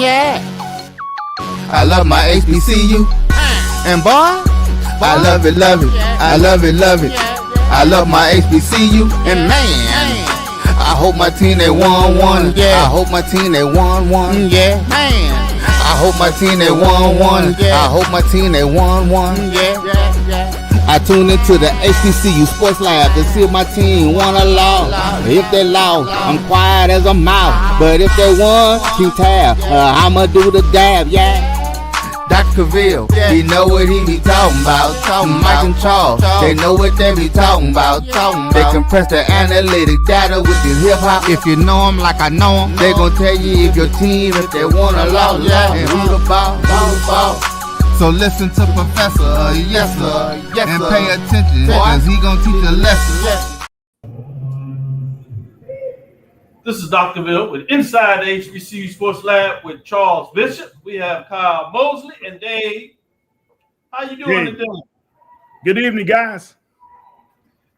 yeah. I love my HBCU. And boy, I love it, love it. I love it, love it. I love my HBCU. And man, I hope my team they won. Yeah. I hope my team they won. Yeah. Man. I hope my team they won. I hope my team they won. Yeah. I tune into the HBCU Sports Lab to see if my team won or lost. If they lost, I'm quiet as a mouse. But if they won, keep tab. I'ma do the dab, yeah. Dr. Cavil, he know what he be talking about. Mike and Charles, they know what they be talking about. They compress the analytic data with this hip hop. If you know them like I know them, they gon' tell you if your team, if they won or lost, and who the ball. So listen to Professor, yes sir, and pay attention, cause he gon' teach a lesson. This is Dr. Cavil with Inside the HBCU Sports Lab with Charles Bishop. We have Kyle Mosley and Dave. How you doing today? Good evening, guys.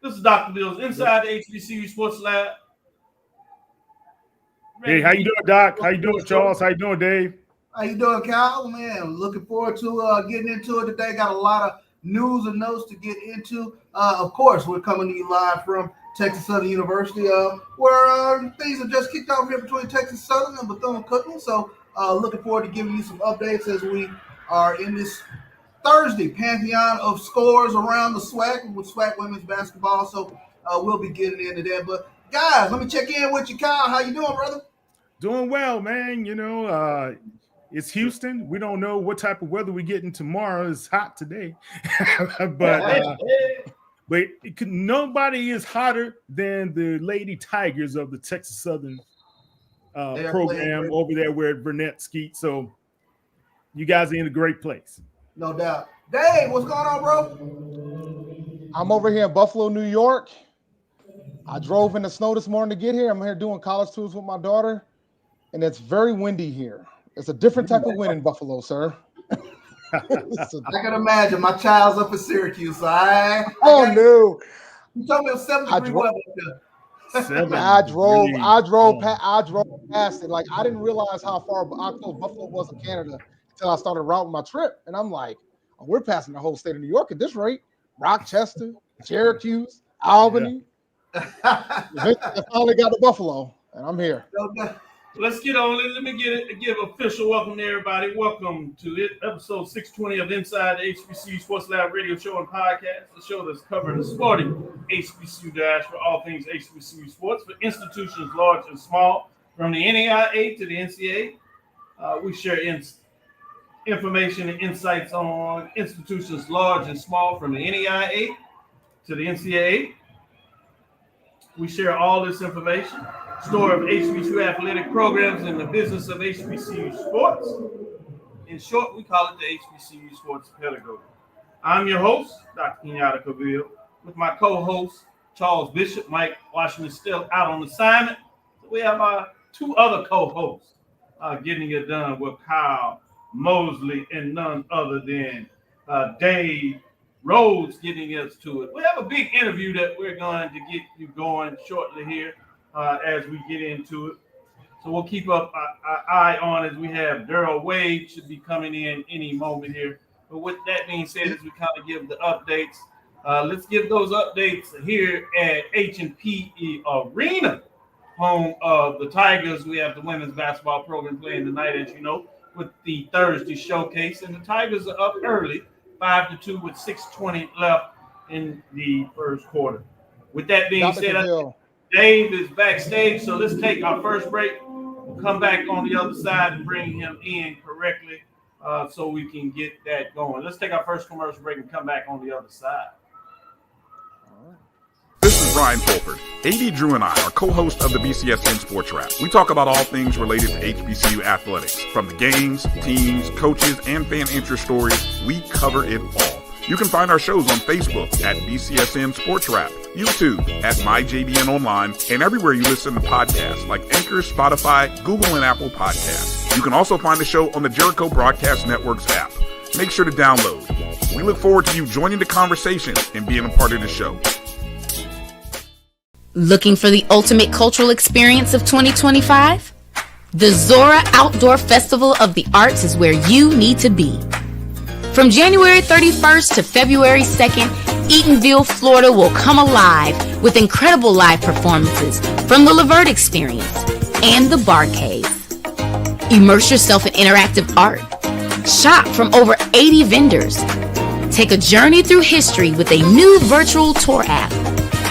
This is Dr. Cavill's Inside the HBCU Sports Lab. Hey, how you doing, Doc? How you doing, Charles? How you doing, Dave? How you doing, Kyle? Man, looking forward to getting into it today. Got a lot of news and notes to get into. Of course, we're coming to you live from Texas Southern University, where things have just kicked off here between Texas Southern and Bethune-Cookman. So looking forward to giving you some updates as we are in this Thursday pantheon of scores around the SWAC with SWAC women's basketball. So we'll be getting into that. But guys, let me check in with you, Kyle. How you doing, brother? Doing well, man. You know, it's Houston. We don't know what type of weather we're getting tomorrow. It's hot today. But nobody is hotter than the Lady Tigers of the Texas Southern program over there where Burnett Skeet. So you guys are in a great place. No doubt. Dave, what's going on, bro? I'm over here in Buffalo, New York. I drove in the snow this morning to get here. I'm here doing college tours with my daughter, and it's very windy here. It's a different type of wind in Buffalo, sir. I can imagine. My child's up in Syracuse, so I no. You told me it was 7-degree weather. I drove past it. Like, I didn't realize how far Buffalo was in Canada until I started routing my trip. And I'm like, oh, we're passing the whole state of New York at this rate. Rochester, Syracuse, Albany. I finally got to Buffalo, and I'm here. Let's get on it. Let me give official welcome to everybody. Welcome to episode 620 of Inside the HBCU Sports Lab radio show and podcast, the show that's covering the sporting HBCU dash for all things HBCU sports for institutions large and small, from the NAIA to the NCAA. We share information and insights on institutions large and small, from the NAIA to the NCAA. We share all this information. Story of HBCU athletic programs and the business of HBCU sports. In short, we call it the HBCU Sports Pedagogy. I'm your host, Dr. Kenyatta Cavil, with my co-host, Charles Bishop. Mike Washington still out on assignment. So we have our two other co-hosts getting it done with Kyle Mosley and none other than Dave Rhodes getting us to it. We have a big interview that we're going to get you going shortly here. As we get into it. So we'll keep up our eye on as we have Daryl Wade should be coming in any moment here. But with that being said, as we kind of give the updates, let's give those updates here at H&P Arena, home of the Tigers. We have the women's basketball program playing tonight, as you know, with the Thursday showcase. And the Tigers are up early, 5-2 with 6:20 left in the first quarter. With that being said, Dave is backstage, so let's take our first break. We'll come back on the other side and bring him in correctly so we can get that going. Let's take our first commercial break and come back on the other side. This is Brian Fulford. AD Drew and I are co-hosts of the BCSN Sports Wrap. We talk about all things related to HBCU athletics. From the games, teams, coaches, and fan interest stories, we cover it all. You can find our shows on Facebook at BCSN Sports Wrap, YouTube at MyJBN Online, and everywhere you listen to podcasts like Anchor, Spotify, Google, and Apple Podcasts. You can also find the show on the Jericho Broadcast Network's app. Make sure to download. We look forward to you joining the conversation and being a part of the show. Looking for the ultimate cultural experience of 2025? The Zora Outdoor Festival of the Arts is where you need to be. From January 31st to February 2nd, Eatonville, Florida will come alive with incredible live performances from the Levert Experience and the Bar Cave. Immerse yourself in interactive art. Shop from over 80 vendors. Take a journey through history with a new virtual tour app.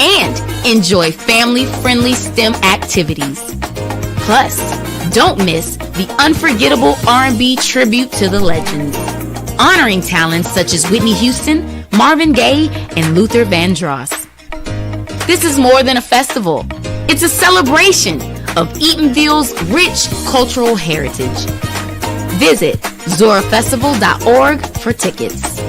And enjoy family-friendly STEM activities. Plus, don't miss the unforgettable R&B tribute to the legends, honoring talents such as Whitney Houston, Marvin Gaye, and Luther Vandross. This is more than a festival. It's a celebration of Eatonville's rich cultural heritage. Visit zorafestival.org for tickets.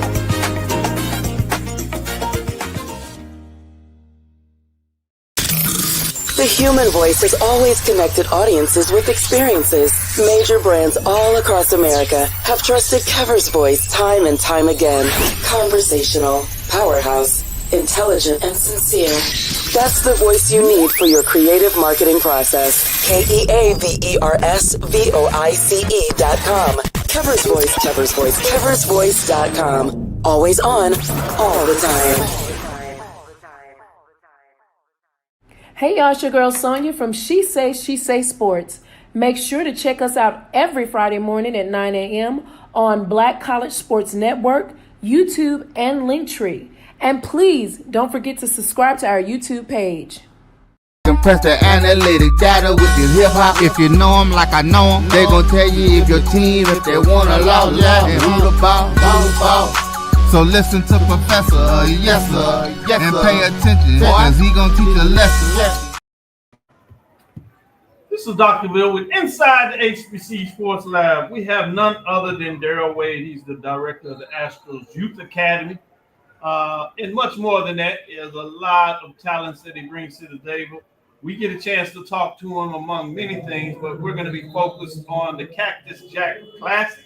The human voice has always connected audiences with experiences. Major brands all across America have trusted Kever's voice time and time again. Conversational, powerhouse, intelligent, and sincere. That's the voice you need for your creative marketing process. KeaversVoice.com. Kever's Voice, Kever's Voice, KeversVoice.com. Always on, all the time. Hey y'all, it's your girl Sonia from She Say Sports. Make sure to check us out every Friday morning at 9 a.m. on Black College Sports Network, YouTube, and Linktree. And please don't forget to subscribe to our YouTube page. Compress the analytic data with your hip hop. If you know them like I know them, they gon' tell you if your team, if they wanna lose, and who the ball. So listen to Professor, yes sir, and pay attention, cause he gon' teach a lesson. This is Dr. Bill with Inside the HBCU Sports Lab. We have none other than Daryl Wade. He's the director of the Astros Youth Academy. And much more than that, there's a lot of talents that he brings to the table. We get a chance to talk to him among many things, but we're going to be focused on the Cactus Jack Classic,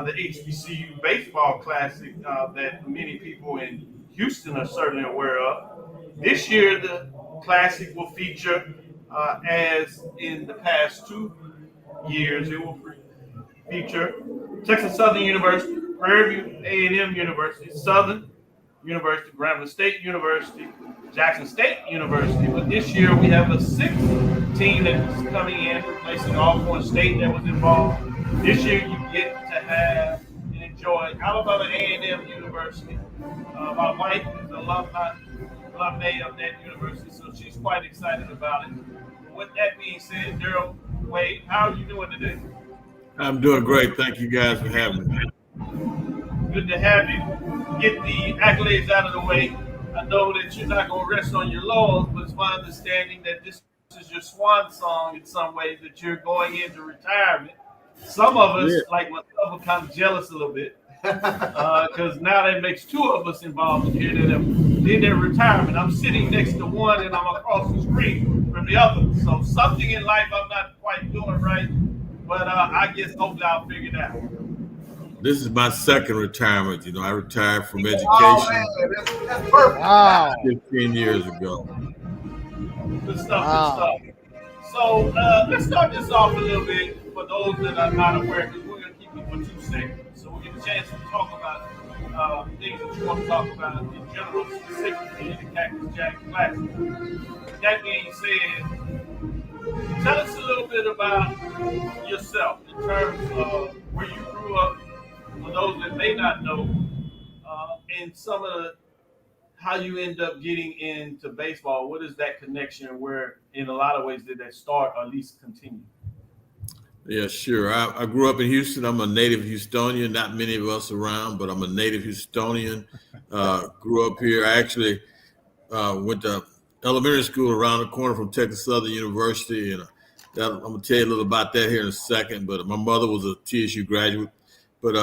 the HBCU Baseball Classic that many people in Houston are certainly aware of. This year, the Classic will feature, as in the past 2 years, it will feature Texas Southern University, Prairie View A&M University, Southern University, Grambling State University, Jackson State University. But this year we have a 6th team that's coming in, replacing Alcorn State that was involved. This year you get to have and enjoy Alabama A&M University. My wife is an alumni of that university, so she's quite excited about it. With that being said, Daryl Wade, how are you doing today? I'm doing great. Thank you guys for having me. Good to have you. Get the accolades out of the way. I know that you're not going to rest on your laurels, but it's my understanding that this is your swan song in some ways, that you're going into retirement. Some of us, like myself, are kind of jealous a little bit because now that makes 2 of us involved here that have did their retirement. I'm sitting next to one and I'm across the screen from the other. So something in life I'm not quite doing right, but I guess hopefully I'll figure it out. This is my 2nd retirement. You know, I retired from education That's perfect. Wow. 15 years ago. Good stuff, good stuff. So let's start this off a little bit for those that are not aware, because we're going to keep it for 2 segments. So we'll get a chance to talk about things that you want to talk about in general, specifically in the Cactus Jack Classic. That being said, tell us a little bit about yourself in terms of where you grew up, for those that may not know, and some of how you end up getting into baseball. What is that connection? Where, in a lot of ways, did that start or at least continue? Yeah, sure. I grew up in Houston. I'm a native Houstonian. Not many of us around, but I'm a native Houstonian. Grew up here. I actually went to elementary school around the corner from Texas Southern University, and I'm going to tell you a little about that here in a second. But my mother was a TSU graduate, but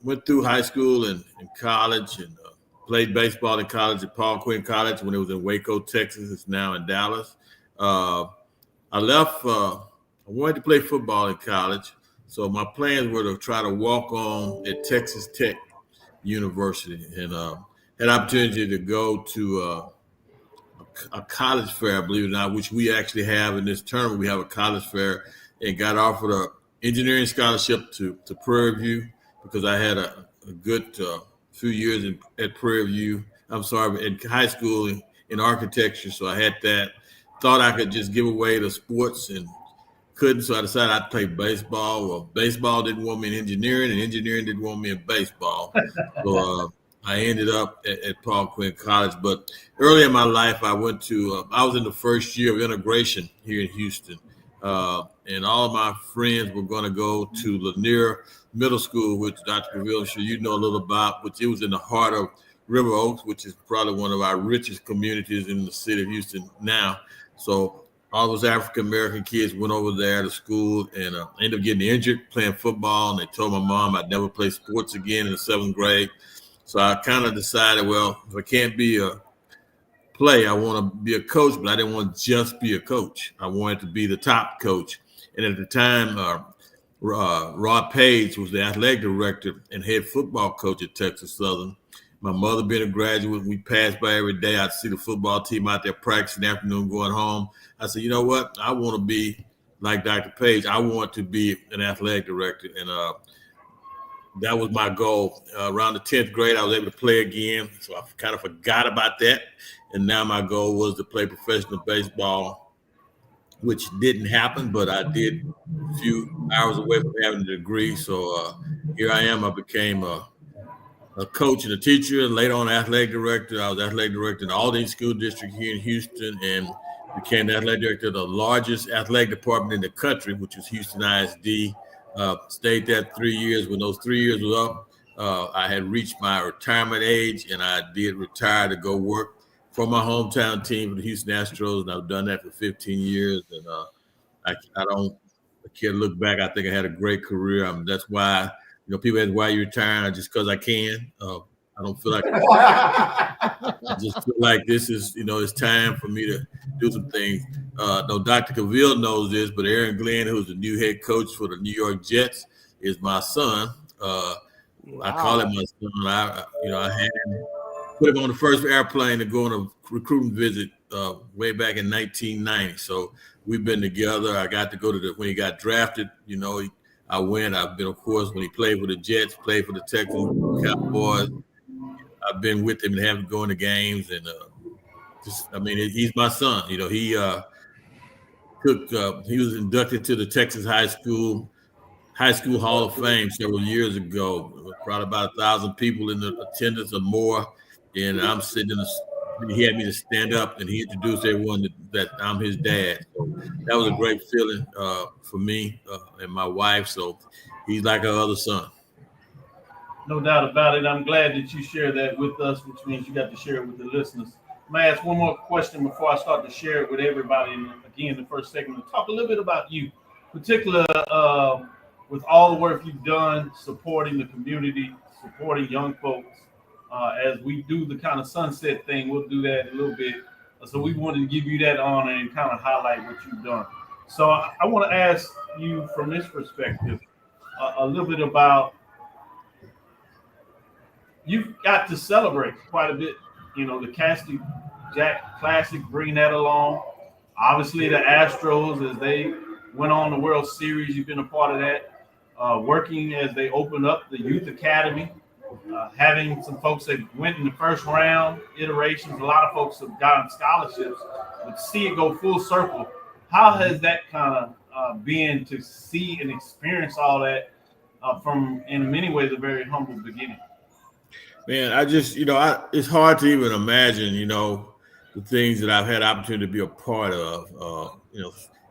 went through high school and college, and played baseball in college at Paul Quinn College when it was in Waco, Texas. It's now in Dallas. I left. I wanted to play football in college, so my plans were to try to walk on at Texas Tech University, and had an opportunity to go to a college fair, believe it or not, which we actually have in this tournament. We have a college fair and got offered a engineering scholarship to Prairie View because I had a good few years at Prairie View. I'm sorry, in high school in architecture. So I had that. Thought I could just give away the sports and couldn't. So I decided I'd play baseball. Well, baseball didn't want me in engineering, and engineering didn't want me in baseball. So I ended up at Paul Quinn College. But early in my life, I went to, I was in the first year of integration here in Houston. And all of my friends were going to go to Lanier Middle School, which Dr. Cavil, I'm sure you know a little about, which it was in the heart of River Oaks, which is probably one of our richest communities in the city of Houston now. So all those African-American kids went over there to school and ended up getting injured playing football. And they told my mom I'd never play sports again in the 7th grade. So I kind of decided, well, if I can't be a play, I want to be a coach, but I didn't want to just be a coach. I wanted to be the top coach. And at the time, Rod Page was the athletic director and head football coach at Texas Southern. My mother being a graduate, we passed by every day. I'd see the football team out there practicing in the afternoon, going home. I said, you know what? I want to be like Dr. Page. I want to be an athletic director. And that was my goal. Around the 10th grade, I was able to play again. So I kind of forgot about that. And now my goal was to play professional baseball, which didn't happen, but I did a few hours away from having a degree. So here I am. I became a coach and a teacher, and later on athletic director. I was athletic director in the Aldine School District here in Houston, and became the athletic director of the largest athletic department in the country, which was Houston ISD. Stayed there 3 years. When those 3 years was up, I had reached my retirement age, and I did retire to go work for my hometown team, for the Houston Astros, and I've done that for 15 years. And I can't look back. I think I had a great career. That's why, people ask why you retiring. Just because I can. I don't feel like I just feel like this is, it's time for me to do some things. No, Dr. Cavil knows this, but Aaron Glenn, who's the new head coach for the New York Jets, is my son. Wow. I call him my son. I had put him on the first airplane to go on a recruiting visit way back in 1990. So we've been together. I got to go to when he got drafted. I went. I've been, of course, when he played for the Jets, played for the Texas Cowboys. I've been with him and having to go into games, and he's my son. He was inducted to the Texas High School Hall of Fame several years ago. Probably about 1,000 people in the attendance or more, and I'm sitting he had me to stand up, and he introduced everyone that I'm his dad. So that was a great feeling for me and my wife. So he's like our other son. No doubt about it. I'm glad that you share that with us, which means you got to share it with the listeners. I'm going to ask one more question before I start to share it with everybody. And again, the first segment, talk a little bit about you, particularly with all the work you've done supporting the community, supporting young folks. As we do the kind of sunset thing, we'll do that a little bit. So we wanted to give you that honor and kind of highlight what you've done. So I want to ask you from this perspective a little bit about, you've got to celebrate quite a bit, the Casting Jack Classic, bring that along. Obviously, the Astros, as they went on the World Series, you've been a part of that. Working as they opened up the Youth Academy, having some folks that went in the first round iterations. A lot of folks have gotten scholarships, but to see it go full circle, how has that kind of been to see and experience all that from, in many ways, a very humble beginning? Man, I just, it's hard to even imagine, the things that I've had opportunity to be a part of.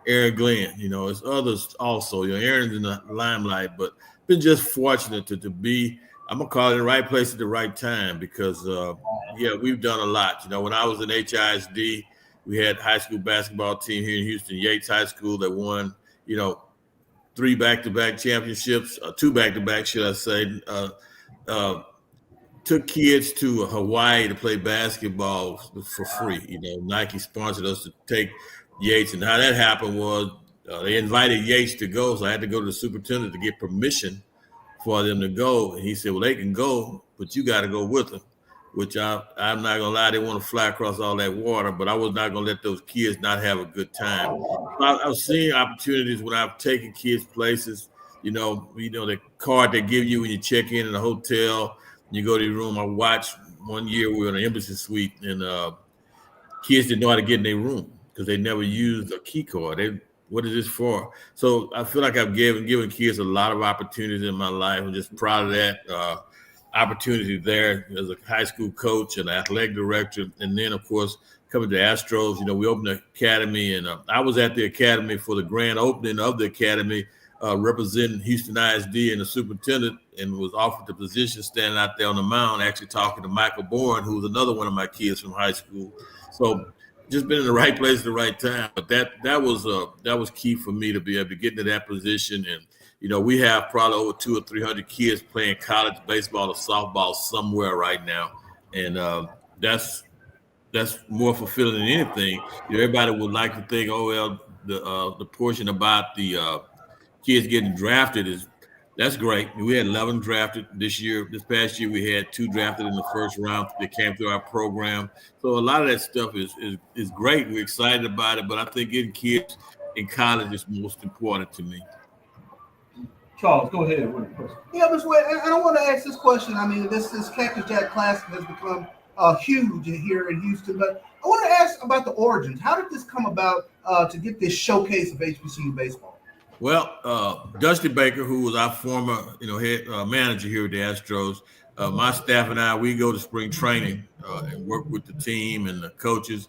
Aaron Glenn, it's others also. Aaron's in the limelight, but been just fortunate to be, I'm going to call it the right place at the right time because, we've done a lot. When I was in HISD, we had high school basketball team here in Houston, Yates High School, that won, 3 back-to-back championships, 2 back-to-back, should I say. Took kids to Hawaii to play basketball for free. Nike sponsored us to take Yates, and how that happened was they invited Yates to go, so I had to go to the superintendent to get permission for them to go. And he said, well, they can go, but you got to go with them. which I'm not gonna lie, they want to fly across all that water, but I was not gonna let those kids not have a good time. I've seen opportunities when I've taken kids places. The card they give you when you check in a hotel, you go to your room. I watched one year we were in an embassy suite, and kids didn't know how to get in their room because they never used a key card. What is this for? So I feel like I've given kids a lot of opportunities in my life. I'm just proud of that opportunity there as a high school coach and athletic director. And then, of course, coming to Astros, we opened the academy, and I was at the academy for the grand opening of the academy, representing Houston ISD and the superintendent, and was offered the position standing out there on the mound, actually talking to Michael Bourne, who was another one of my kids from high school. So just been in the right place at the right time. But that was key for me to be able to get into that position. And we have probably over 200 or 300 kids playing college baseball or softball somewhere right now, and that's more fulfilling than anything. Everybody would like to think, oh well, the portion about the kids getting drafted that's great. We had 11 drafted this year. This past year, we had 2 drafted in the first round that came through our program. So a lot of that stuff is great. We're excited about it, but I think getting kids in college is most important to me. Charles, go ahead with the question. Yeah, Ms. Wade, and I want to ask this question. I mean, this Cactus Jack Classic has become huge here in Houston, but I want to ask about the origins. How did this come about to get this showcase of HBCU baseball? Well, Dusty Baker, who was our former, head manager here at the Astros, my staff and I, we go to spring training and work with the team and the coaches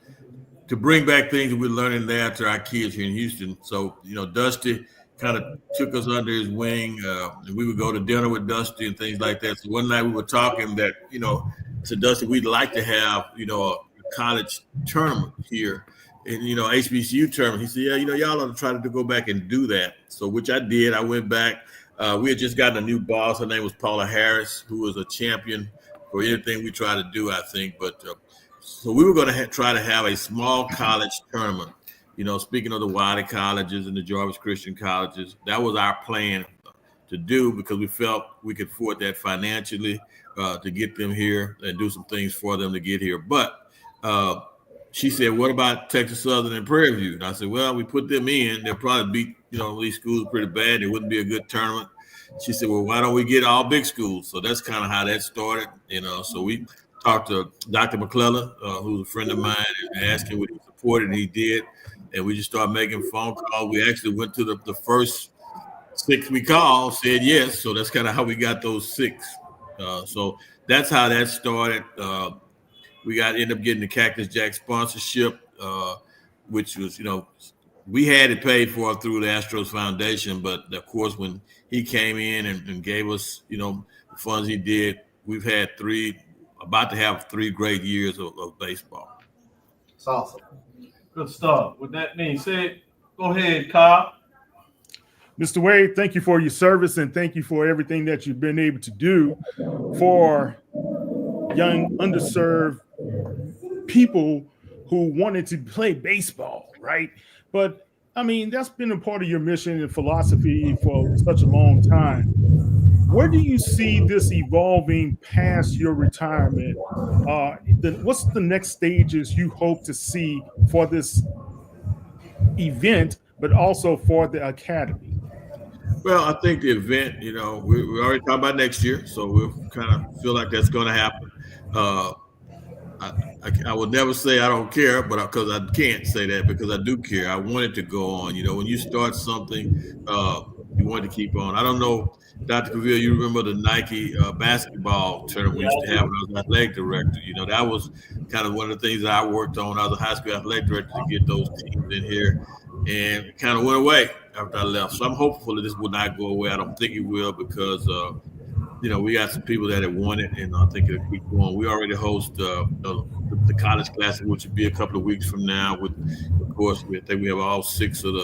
to bring back things that we're learning there to our kids here in Houston. So, Dusty kind of took us under his wing, and we would go to dinner with Dusty and things like that. So one night we were talking that, to Dusty, we'd like to have, a college tournament here. And, HBCU tournament. He said, yeah, y'all ought to try to go back and do that. So, which I did. I went back. We had just gotten a new boss. Her name was Paula Harris, who was a champion for anything we try to do, I think. But so we were going to try to have a small college tournament. Speaking of the Wiley colleges and the Jarvis Christian colleges, that was our plan to do because we felt we could afford that financially to get them here and do some things for them to get here. But she said, what about Texas Southern and Prairie View? And I said, well, we put them in. They'll probably beat, these schools pretty bad. It wouldn't be a good tournament. She said, well, why don't we get all big schools? So that's kind of how that started, So we talked to Dr. McClellan, who's a friend of mine, and asked him what he supported, and he did. And we just started making phone calls. We actually went to the first 6 we called, said yes. So that's kind of how we got those 6. So that's how that started. We ended up getting the Cactus Jack sponsorship, which was, we had it paid for through the Astros Foundation. But of course, when he came in and gave us, the funds he did, we've had about to have 3 great years of baseball. It's awesome. Good stuff. With that being said, go ahead, Kyle. Mr. Wade, thank you for your service and thank you for everything that you've been able to do for young, underserved people who wanted to play baseball, right? But I mean, that's been a part of your mission and philosophy for such a long time. Where do you see this evolving past your retirement? What's the next stages you hope to see for this event, but also for the academy? Well, I think the event, we already talked about next year, so we kind of feel like that's going to happen. I would never say I don't care, but because I can't say that because I do care. I want it to go on. When you start something, you want to keep on. I don't know, Dr. Cavil, you remember the Nike basketball tournament we used to have when I was athletic director. That was kind of one of the things that I worked on. I was a high school athletic director to get those teams in here, and it kind of went away after I left. So I'm hopeful that this will not go away. I don't think it will because we got some people that have won it, and I think it'll keep going. We already host the College Classic, which will be a couple of weeks from now. With, of course, I think we have all 6 of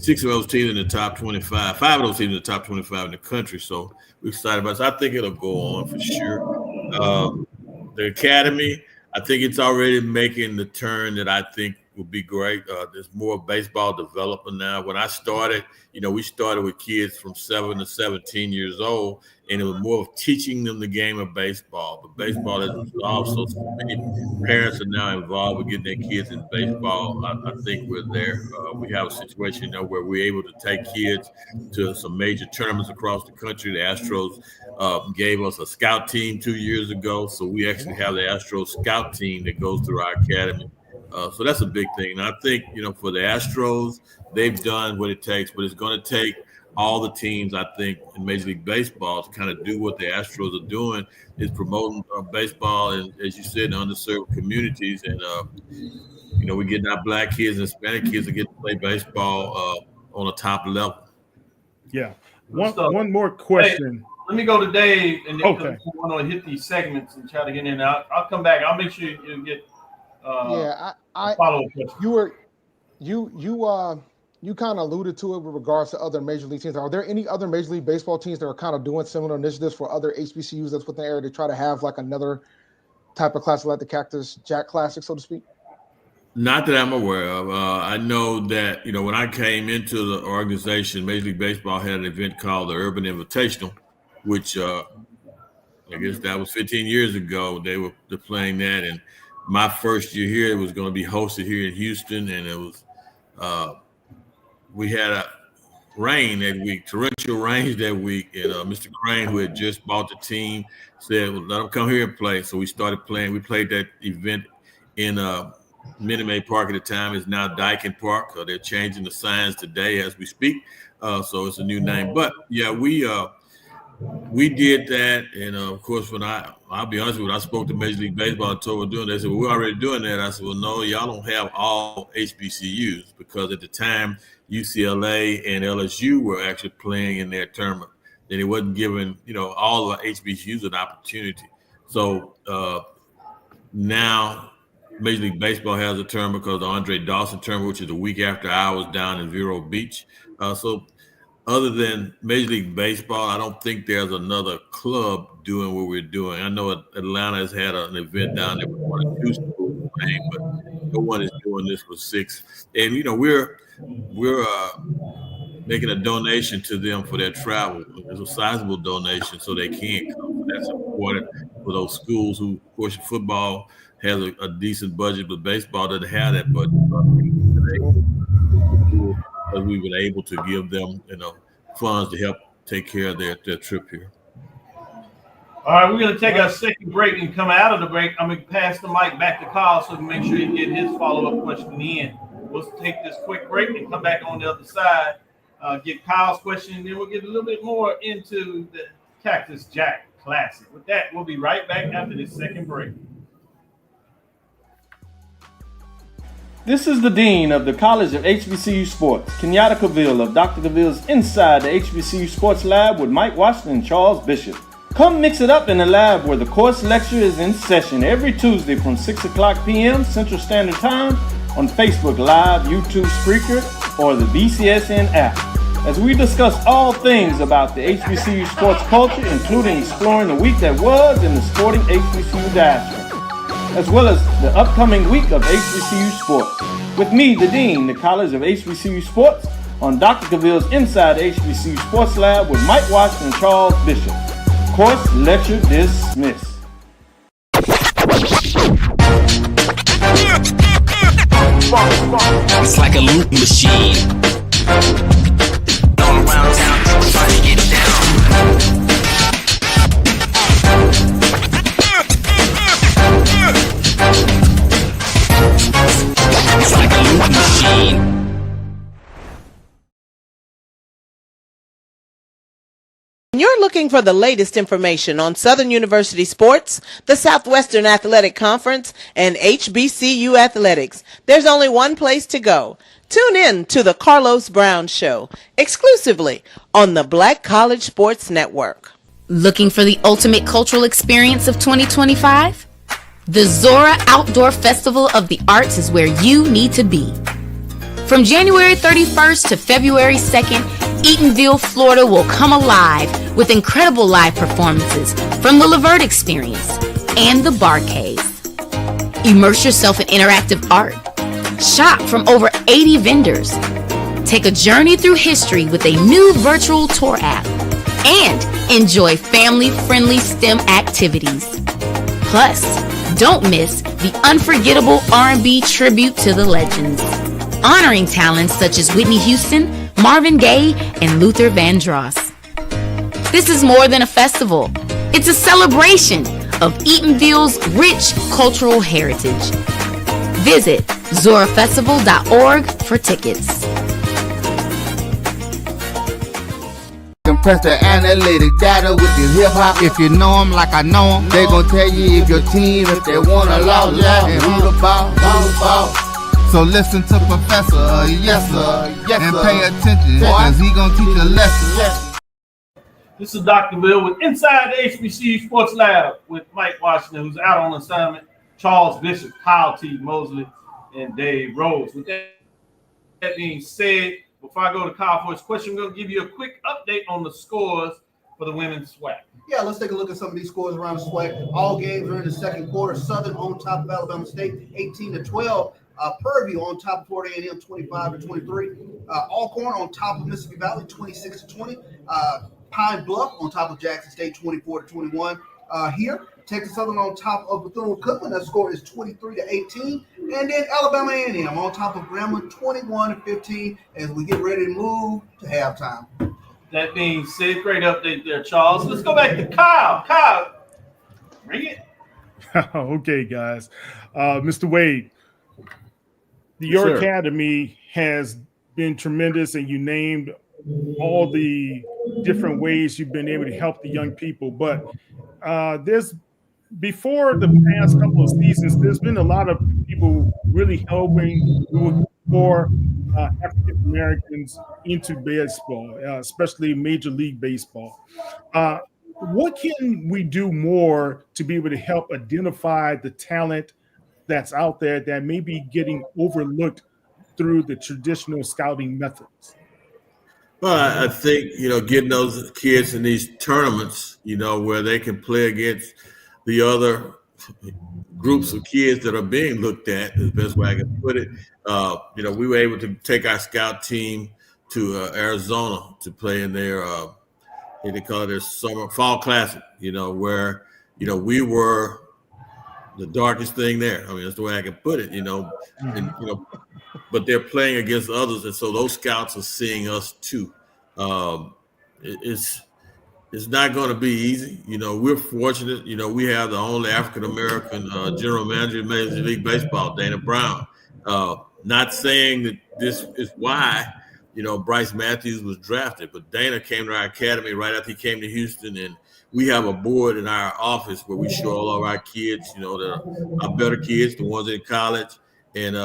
those teams in the top 25. 5 of those teams in the top 25 in the country. So we're excited about it. So I think it'll go on for sure. The academy, I think it's already making the turn that I think would be great. There's more baseball development now. When I started, we started with kids from 7 to 17 years old, and it was more of teaching them the game of baseball. But baseball has evolved, so many parents are now involved with getting their kids in baseball. I think we're there. We have a situation where we're able to take kids to some major tournaments across the country. The Astros gave us a scout team 2 years ago, so we actually have the Astros scout team that goes through our academy. So that's a big thing. And I think, for the Astros, they've done what it takes, but it's going to take all the teams, I think, in Major League Baseball to kind of do what the Astros are doing, is promoting baseball, and as you said, in underserved communities. And, we're getting our Black kids and Hispanic kids to get to play baseball on a top level. Yeah. One more question. Hey, let me go to Dave, and then okay. I want to hit these segments and try to get in. I'll come back. I'll make sure you get I follow up question. You kind of alluded to it with regards to other Major League teams. Are there any other Major League Baseball teams that are kind of doing similar initiatives for other HBCUs that's within the area to try to have like another type of classic like the Cactus Jack Classic, so to speak? Not that I'm aware of. I know that, when I came into the organization, Major League Baseball had an event called the Urban Invitational, which I guess that was 15 years ago. They were playing that, and my first year here, it was going to be hosted here in Houston, and it was we had a rain that week, torrential rains that week, and Mr. Crane, who had just bought the team, said, well, let them come here and play. So we started playing. We played that event in Minute Maid Park at the time. It's now Dyken Park. They're changing the signs today as we speak, so it's a new name. But, yeah, we did that, and of course, when I'll be honest with you, I spoke to Major League Baseball and told them doing that. They said, well, we're already doing that. I said, well, no, y'all don't have all HBCUs, because at the time, UCLA and LSU were actually playing in their tournament. Then it wasn't giving, all the HBCUs an opportunity. So now Major League Baseball has a tournament called the Andre Dawson tournament, which is a week after ours down in Vero Beach. So other than Major League Baseball, I don't think there's another club doing what we're doing. I know Atlanta has had an event down there with one of the two schools playing, but no one is doing this with 6. And, we're making a donation to them for their travel. It's a sizable donation so they can come. That's important for those schools who, of course, football has a decent budget, but baseball doesn't have that budget. Because we've been able to give them, funds to help take care of their trip here. All right, we're going to take a second break and come out of the break. I'm going to pass the mic back to Kyle so we can make sure he get his follow-up question in. We'll take this quick break and come back on the other side, get Kyle's question, and then we'll get a little bit more into the Cactus Jack Classic. With that, we'll be right back after this second break. This is the Dean of the College of HBCU Sports, Kenyatta Cavil of Dr. Cavil's Inside the HBCU Sports Lab with Mike Washington and Charles Bishop. Come mix it up in the lab where the course lecture is in session every Tuesday from 6 o'clock p.m. Central Standard Time on Facebook Live, YouTube Spreaker, or the BCSN app, as we discuss all things about the HBCU sports culture, including exploring the week that was in the sporting HBCU diaspora, as well as the upcoming week of HBCU sports. With me, the Dean, the College of HBCU Sports, on Dr. Cavil's Inside the HBCU Sports Lab with Mike Washington and Charles Bishop. Course lecture dismissed. It's like a loop machine. All around town, trying to get down. It's like a loop machine. You're looking for the latest information on Southern University sports, the Southwestern Athletic Conference, and HBCU athletics. There's only one place to go. Tune in to the Carlos Brown Show, exclusively on the Black College Sports Network. Looking for the ultimate cultural experience of 2025? The Zora Outdoor Festival of the Arts is where you need to be. From January 31st to February 2nd, Eatonville, Florida will come alive with incredible live performances from the Levert Experience and the Bar Cave. Immerse yourself in interactive art, Shop from over 80 vendors. Take a journey through history with a new virtual tour app. And enjoy family-friendly STEM activities. Plus, don't miss the unforgettable R&B tribute to the legends, honoring talents such as Whitney Houston, Marvin Gaye, and Luther Vandross. This is more than a festival. It's a celebration of Eatonville's rich cultural heritage. Visit zorafestival.org for tickets. Compress the analytic data with the hip hop. If you know them like I know them, they gon' tell you if your team, if they wanna lose, and who the ball. So listen to Professor, yes sir, and pay attention, cause he gon' teach a lesson. This is Dr. Bill with Inside the HBCU Sports Lab with Mike Washington, who's out on assignment, Charles Bishop, Kyle T. Mosley, and Dave Rose. With that being said, before I go to Kyle for his question, I'm going to give you a quick update on the scores for the women's SWAC. Yeah, let's take a look at some of these scores around the SWAC. All games are in the second quarter. Southern on top of Alabama State, 18-12. Purview on top of Florida A&M, 25-23. Alcorn on top of Mississippi Valley, 26-20. Pine Bluff on top of Jackson State, 24-21. Here, Texas Southern on top of Bethune-Cookman. That score is 23-18. And then Alabama A&M on top of Grambling, 21-15, as we get ready to move to halftime. That being said, great update there, Charles. Let's go back to Kyle. Kyle, bring it. Okay, guys. Mr. Wade, your academy has been tremendous, and you named all the different ways you've been able to help the young people. But before the past couple of seasons, there's been a lot of people really helping for African Americans into baseball, especially Major League Baseball. What can we do more to be able to help identify the talent that's out there that may be getting overlooked through the traditional scouting methods? Well, I think, getting those kids in these tournaments, where they can play against the other groups of kids that are being looked at, is the best way I can put it. We were able to take our scout team to Arizona to play in their, they call it their fall classic, where, we were the darkest thing there. I mean, that's the way I can put it, and, but they're playing against others. And so those scouts are seeing us too. It's not going to be easy. We're fortunate. We have the only African-American general manager in Major League Baseball, Dana Brown. Not saying that this is why, Bryce Matthews was drafted, but Dana came to our academy right after he came to Houston, and we have a board in our office where we show all of our kids, our better kids, the ones in college. And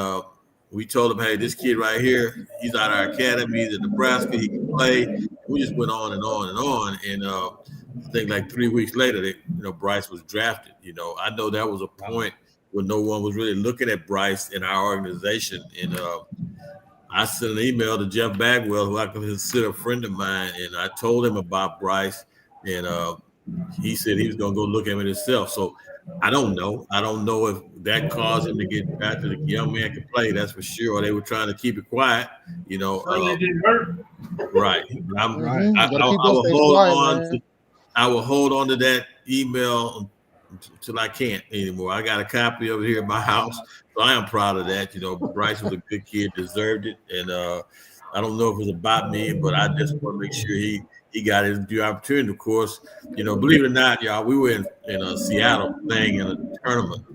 we told them, hey, this kid right here, he's out of our academy, he's in Nebraska, he can play. We just went on and on and on. And I think like 3 weeks later, Bryce was drafted. I know that was a point when no one was really looking at Bryce in our organization. And I sent an email to Jeff Bagwell, who I consider a friend of mine, and I told him about Bryce. And he said he was going to go look at it himself. So I don't know. I don't know if that caused him to get back to the young man could play. That's for sure. They were trying to keep it quiet. It didn't hurt. Right. I will hold on to that email until I can't anymore. I got a copy of it here at my house, so I am proud of that. Bryce was a good kid, deserved it, and I don't know if it was about me, but I just want to make sure he got his due opportunity. Of course, believe it or not, y'all, we were in Seattle playing in a tournament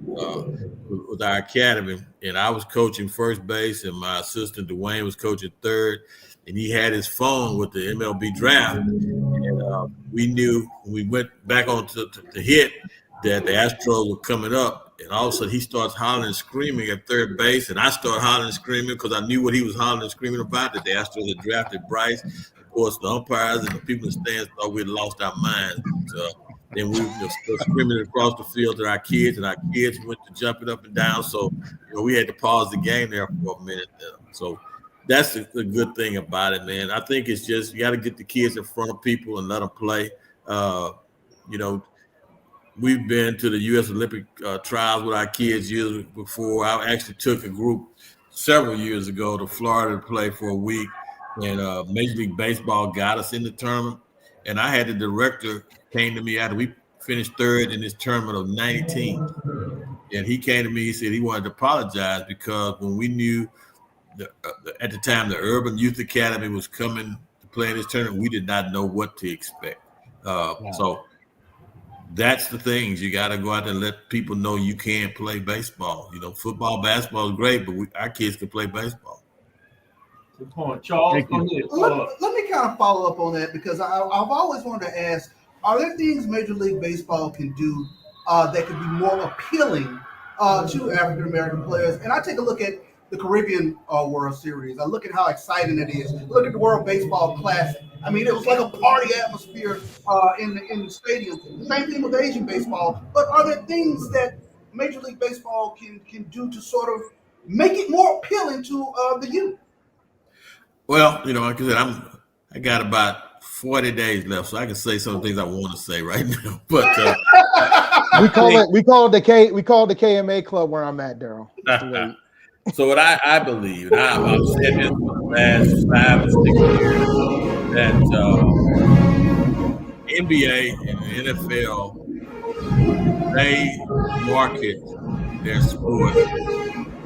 with our academy, and I was coaching first base, and my assistant Dwayne was coaching third, and he had his phone with the MLB draft, and we knew when we went back on to hit that the Astros were coming up, and all of a sudden he starts hollering and screaming at third base, and I started hollering and screaming because I knew what he was hollering and screaming about, that the Astros had drafted Bryce. Of course, the umpires and the people in the stands thought we had lost our minds. Then we were screaming across the field to our kids, and our kids went to jumping up and down. So, we had to pause the game there for a minute. So that's the good thing about it, man. I think it's just you got to get the kids in front of people and let them play. We've been to the U.S. Olympic trials with our kids years before. I actually took a group several years ago to Florida to play for a week, and Major League Baseball got us in the tournament. And I had the director came to me after we finished third in this tournament of 90 teams. And he came to me, he said he wanted to apologize because when we knew at the time the Urban Youth Academy was coming to play in this tournament, we did not know what to expect. So that's the things. You got to go out there and let people know you can play baseball. Football, basketball is great, but our kids can play baseball. Good point. Charles, go ahead. Let me kind of follow up on that because I've always wanted to ask, are there things Major League Baseball can do that could be more appealing to African American players? And I take a look at the Caribbean World Series. I look at how exciting it is. Look at the World Baseball Classic. I mean, it was like a party atmosphere in the stadium. Same thing with Asian baseball. But are there things that Major League Baseball can do to sort of make it more appealing to the youth? Well, like I said, I got about 40 days left, so I can say some things I want to say right now. But we call it the KMA club where I'm at, Daryl. So what I believe, and I've said this for the last 5 or 6 years, that NBA and the NFL, they market their sport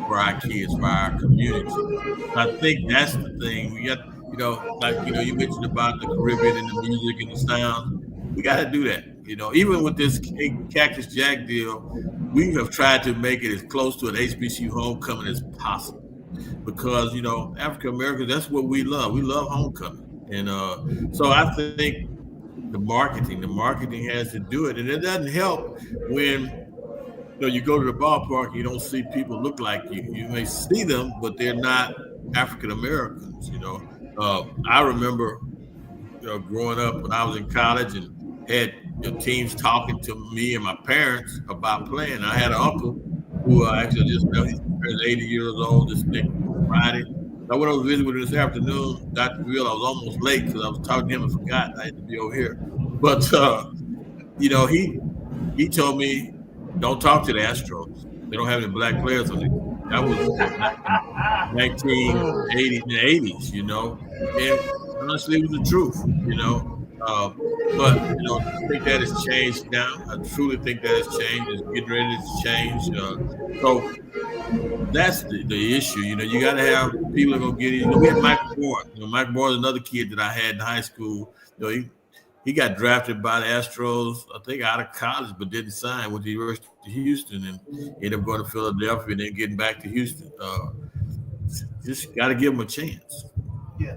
for our kids, for our community. I think that's the thing. We got, you mentioned about the Caribbean and the music and the sound. We got to do that. Even with this Cactus Jack deal, we have tried to make it as close to an HBCU homecoming as possible because, African Americans, that's what we love. We love homecoming. And so I think the marketing has to do it. And it doesn't help when, you go to the ballpark and you don't see people look like you. You may see them, but they're not African Americans, I remember, growing up when I was in college and had teams talking to me and my parents about playing. I had an uncle who actually just now he's 80 years old this next Friday. I went over to visit with him this afternoon. Got to realize I was almost late because I was talking to him and forgot I had to be over here. But he told me, don't talk to the Astros. They don't have any black players on it. That was 1980s, and honestly, it was the truth, But I think that has changed now. I truly think that has changed. It's getting ready to change. So that's the issue. You got to have people that are going to get it. We had Mike Moore. Mike Moore is another kid that I had in high school. He got drafted by the Astros, I think, out of college, but didn't sign with the University of Houston and ended up going to Philadelphia and then getting back to Houston. Just got to give him a chance. Yeah,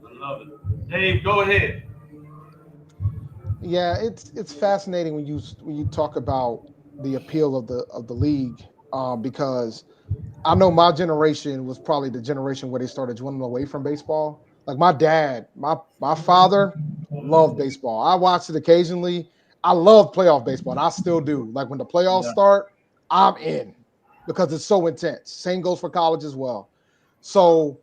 I love it. Dave, go ahead. Yeah, it's fascinating when you talk about the appeal of the league because I know my generation was probably the generation where they started dwindling away from baseball. Like my dad, my father loved baseball. I watched it occasionally. I love playoff baseball, and I still do. Like when the playoffs start, I'm in because it's so intense. Same goes for college as well. So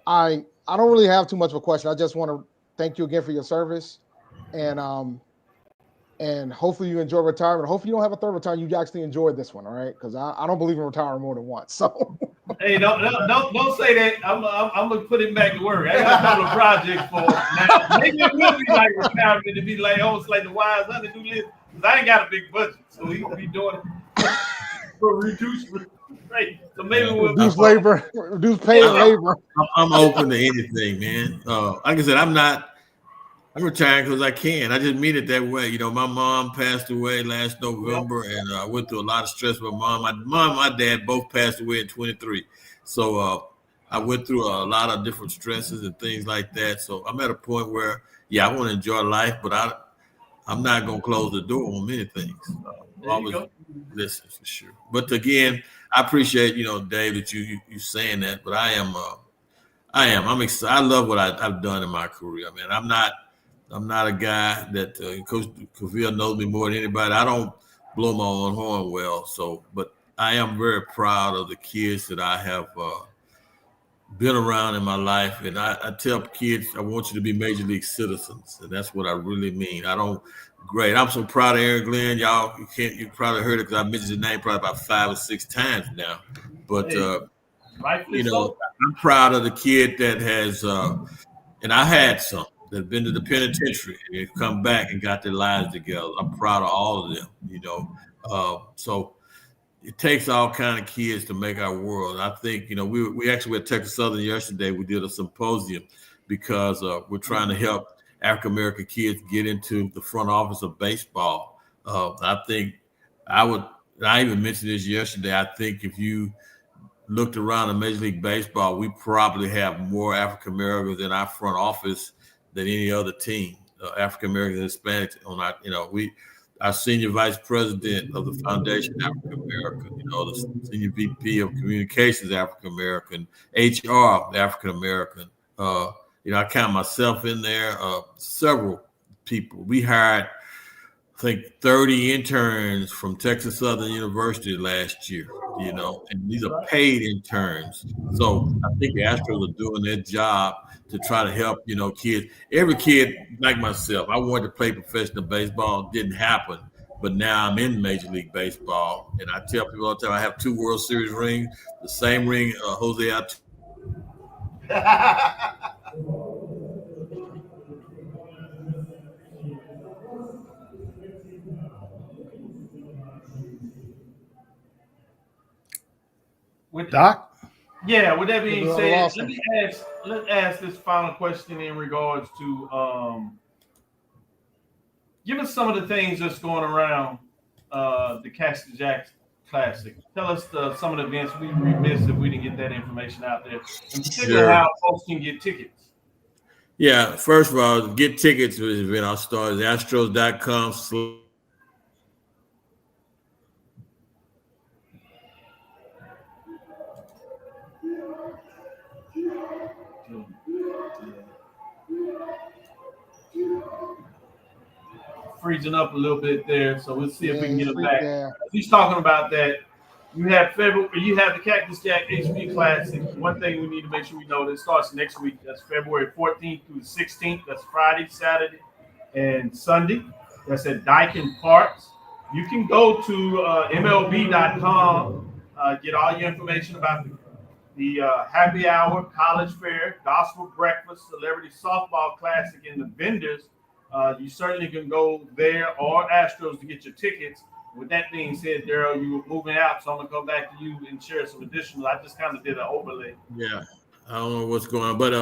I don't really have too much of a question. I just want to thank you again for your service, and hopefully you enjoy retirement. Hopefully you don't have a third retirement. You actually enjoyed this one, all right? Because I don't believe in retiring more than once. So. Hey, don't say that. I'm gonna put him back to work. I got a couple of projects for him. Now, maybe it will be like retirement to be like almost like the wise hunter do this. Because I ain't got a big budget, so he will be doing it for reduced rate. So maybe we'll reduce labor, reduce pay and labor. I'm open to anything, man. Like I said, I'm retiring because I can. I just mean it that way. My mom passed away last November, and I went through a lot of stress with mom. My mom and my dad both passed away at 23. So I went through a lot of different stresses and things like that. So I'm at a point where, I want to enjoy life, but I'm not going to close the door on many things. Always listen for sure. But again, I appreciate, Dave, that you saying that, but I'm excited. I love what I've done in my career. I mean, I'm not a guy that Coach Cavil knows me more than anybody. I don't blow my own horn well. But I am very proud of the kids that I have been around in my life. And I tell kids, I want you to be major league citizens. And that's what I really mean. I'm so proud of Aaron Glenn. You probably heard it because I mentioned his name probably about 5 or 6 times now. But Rightfully You know, so. I'm proud of the kid that has, and I had some that have been to the penitentiary and they've come back and got their lives together. I'm proud of all of them. So it takes all kind of kids to make our world. I think, we actually were at Texas Southern yesterday. We did a symposium because we're trying to help African American kids get into the front office of baseball. I think I even mentioned this yesterday. I think if you looked around in Major League Baseball, we probably have more African Americans in our front office than any other team. African Americans and Hispanics on our senior vice president of the foundation, African American, the senior VP of communications, African American, HR, African American. I count myself in there, several people. We hired, I think, 30 interns from Texas Southern University last year, and these are paid interns. So I think the Astros are doing their job to try to help, kids. Every kid like myself, I wanted to play professional baseball. It didn't happen. But now I'm in Major League Baseball. And I tell people all the time, I have 2 World Series rings, the same ring Jose Altuve. With Doc? Yeah, with that being said, let's ask this final question in regards to give us some of the things that's going around the Cactus Jack Classic. Tell us some of the events we missed if we didn't get that information out there. In particular, how folks can get tickets. Yeah, first of all, get tickets for this event. I'll start at astros.com/. Freezing up a little bit there, so we'll see if we can get it back. Yeah. He's talking about that. You have the Cactus Jack HB Classic. One thing we need to make sure we know that it starts next week. That's February 14th through the 16th. That's Friday, Saturday, and Sunday. That's at Dyken Parks. You can go to MLB.com, get all your information about the happy hour, college fair, gospel breakfast, celebrity softball classic, and the vendors. You certainly can go there or Astros to get your tickets. With that being said, Daryl, you were moving out, so I'm going to come back to you and share some additional. I just kind of did an overlay. Yeah, I don't know what's going on, but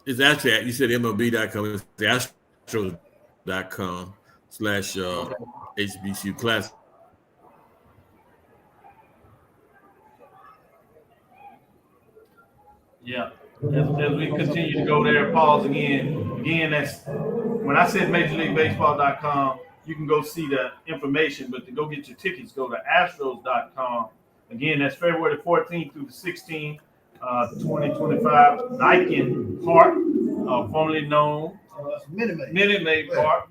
it's actually, you said MLB.com, it's Astros.com/HBCU Classic. Yeah. As we continue to go there, pause again, that's when I said MajorLeagueBaseball.com, you can go see the information, but to go get your tickets, go to Astros.com. Again, that's February the 14th through the 16th, 2025, Dyken Park, formerly known Minute Maid Park.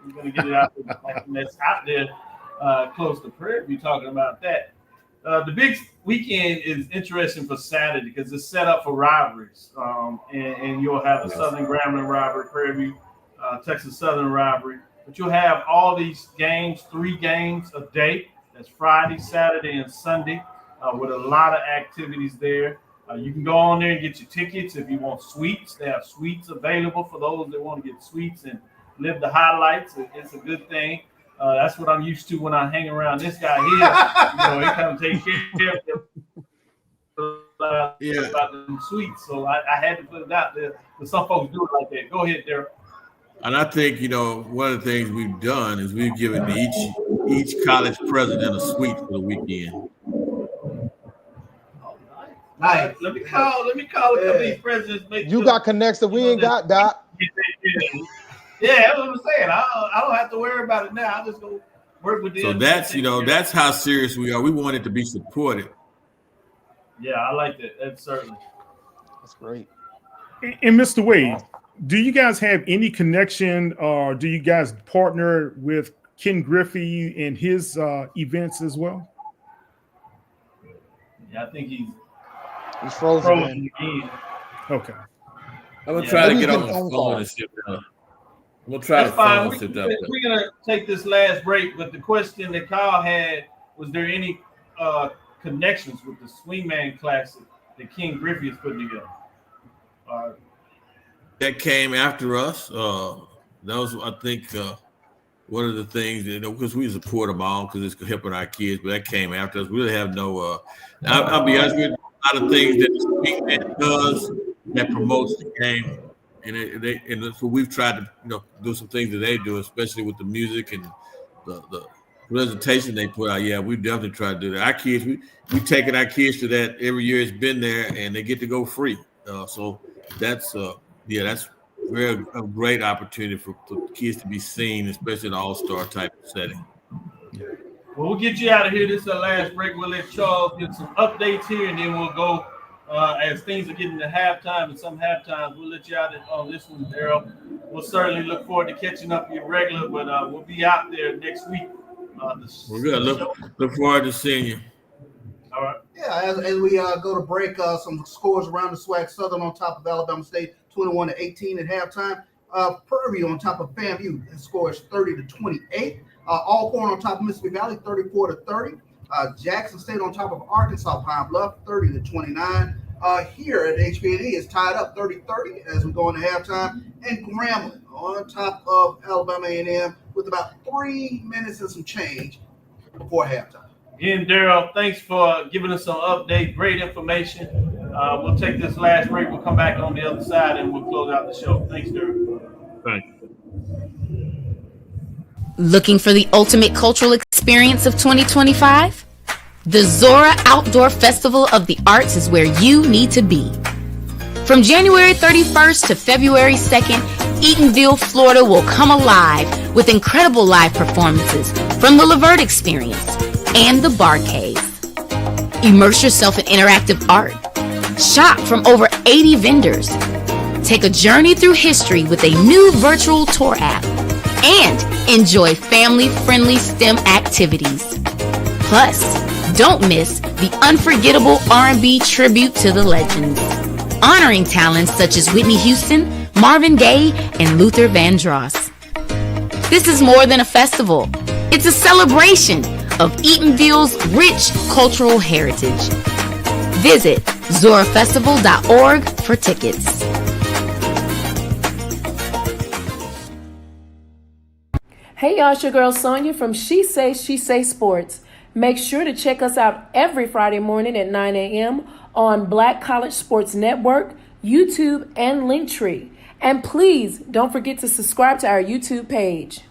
We're going to get it out there. That's out there close to Prairie View, talking about that. The big weekend is interesting for Saturday because it's set up for rivalries. And you'll have the Southern Grambling rivalry, Prairie View, Texas Southern rivalry. But you'll have all these games, 3 games a day. That's Friday, Saturday, and Sunday with a lot of activities there. You can go on there and get your tickets if you want suites. They have suites available for those that want to get suites and live the highlights. It's a good thing. That's what I'm used to when I hang around this guy here. He kind of takes care of them sweets. So I had to put it out there. But some folks do it like that. Go ahead, Derek. And I think, one of the things we've done is we've given each college president a suite for the weekend. Nice. Let me call a couple of these presidents. You got connects that we ain't got, Doc. Yeah, that's what I'm saying. I don't have to worry about it now. I'll just go work with them. So that's how serious we are. We want it to be supported. Yeah, I like that. That's certainly. That's great. And Mr. Wade, do you guys have any connection or do you guys partner with Ken Griffey and his events as well? Yeah, I think he's frozen again. Okay. I'm going to try to get on the phone and sit down. I'm going to try to phone and sit down. We're going to take this last break, but the question that Kyle had, was there any connections with the Swingman Classic that King Griffey is putting together? That came after us. That was, I think, one of the things, because we support them all because it's helping our kids, but that came after us. We really have no, I'll be honest with you, a lot of things that the Speak Man does that promotes the game. And so we've tried to, do some things that they do, especially with the music and the presentation they put out. Yeah, we definitely try to do that. Our kids, we taking our kids to that every year. It's been there, and they get to go free. So that's that's a great opportunity for kids to be seen, especially in an all-star type of setting. Well, we'll get you out of here. This is our last break. We'll let Charles get some updates here, and then we'll go as things are getting to halftime and some halftimes. We'll let you out on this one, Daryl. We'll certainly look forward to catching up with you regular, but we'll be out there next week. We're good. Look forward to seeing you. All right. Yeah, as we go to break, some scores around the SWAC. Southern on top of Alabama State, 21-18 at halftime. Purview on top of FAMU, the score is 30-28. Alcorn on top of Mississippi Valley, 34-30. Jackson State on top of Arkansas Pine Bluff, 30-29. Here at HBNE is tied up 30-30 as we go into halftime. And Grambling on top of Alabama A&M with about 3 minutes and some change before halftime. Again, Daryl, thanks for giving us some update. Great information. We'll take this last break. We'll come back on the other side and we'll close out the show. Thanks, Daryl. Thanks. Looking for the ultimate cultural experience of 2025? The Zora Outdoor Festival of the Arts is where you need to be. From January 31st to February 2nd, Eatonville, Florida will come alive with incredible live performances from the Levert Experience and the Bar Cave. Immerse yourself in interactive art. Shop from over 80 vendors. Take a journey through history with a new virtual tour app. And enjoy family-friendly STEM activities. Plus, don't miss the unforgettable R&B tribute to the legends, honoring talents such as Whitney Houston, Marvin Gaye, and Luther Vandross. This is more than a festival. It's a celebration of Eatonville's rich cultural heritage. Visit zorafestival.org for tickets. Hey y'all, it's your girl Sonia from She Say Sports. Make sure to check us out every Friday morning at 9 a.m. on Black College Sports Network, YouTube, and Linktree. And please don't forget to subscribe to our YouTube page.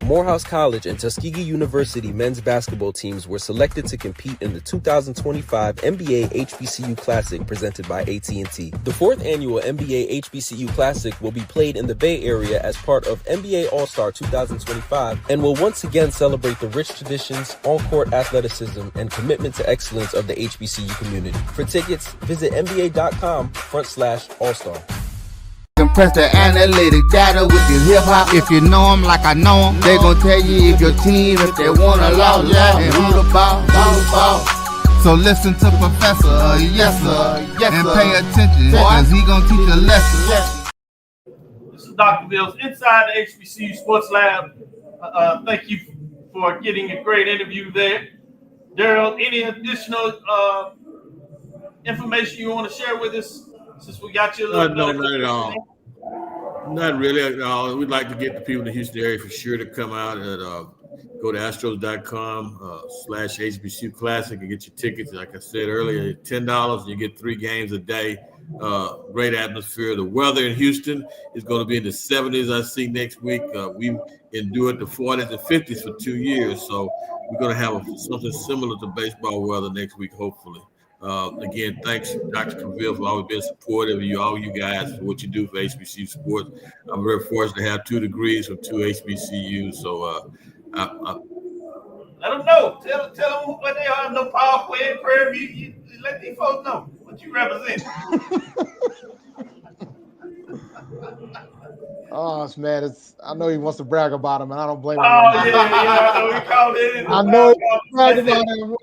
Morehouse College and Tuskegee University men's basketball teams were selected to compete in the 2025 NBA HBCU Classic presented by AT&T. The fourth annual NBA HBCU Classic will be played in the Bay Area as part of NBA All-Star 2025 and will once again celebrate the rich traditions, on-court athleticism, and commitment to excellence of the HBCU community. For tickets, visit nba.com/all-star. Compress the analytic data with your hip hop. If you know them like I know them, they gon' tell you if your team, if they wanna love, and who the ball. So listen to Professor, yes sir, and pay attention, cause he gon' teach a lesson. This is Dr. Bills inside the HBCU Sports Lab. Thank you for getting a great interview there. Daryl, any additional information you want to share with us since we got you a little No, not at all. Not really at all. We'd like to get the people in the Houston area for sure to come out and go to astros.com/HBCU Classic and get your tickets. Like I said earlier, $10, you get 3 games a day. Great atmosphere. The weather in Houston is going to be in the 70s, I see, next week. We've endured the 40s and 50s for 2 years, so we're going to have something similar to baseball weather next week, hopefully. Again, thanks, Dr. Cavil, for always being supportive of you, all you guys, for what you do for HBCU sports. I'm very fortunate to have 2 degrees from 2 HBCUs. So let them know. Tell them what they are. No Parkway, Prairie View. You let these folks know what you represent. Oh man, I know he wants to brag about him, and I don't blame him. Oh yeah, I know he called in. I know he bragged about him.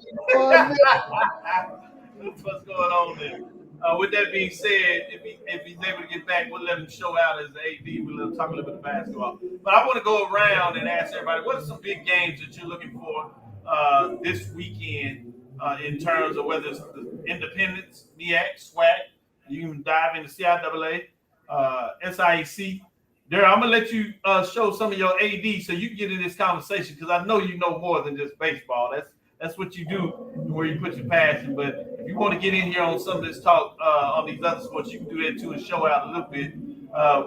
That's what's going on there. With that being said, if he's able to get back, we'll let him show out as the AD. We'll talk a little bit of basketball. But I want to go around and ask everybody, what are some big games that you're looking for this weekend in terms of whether it's the Independence, MEAC, SWAC. You can dive into CIAA, SIAC. Daryl, I'm gonna let you show some of your AD so you can get in this conversation because I know you know more than just baseball. That's what you do, where you put your passion. But if you want to get in here on some of this talk on these other sports, you can do that too and show out a little bit.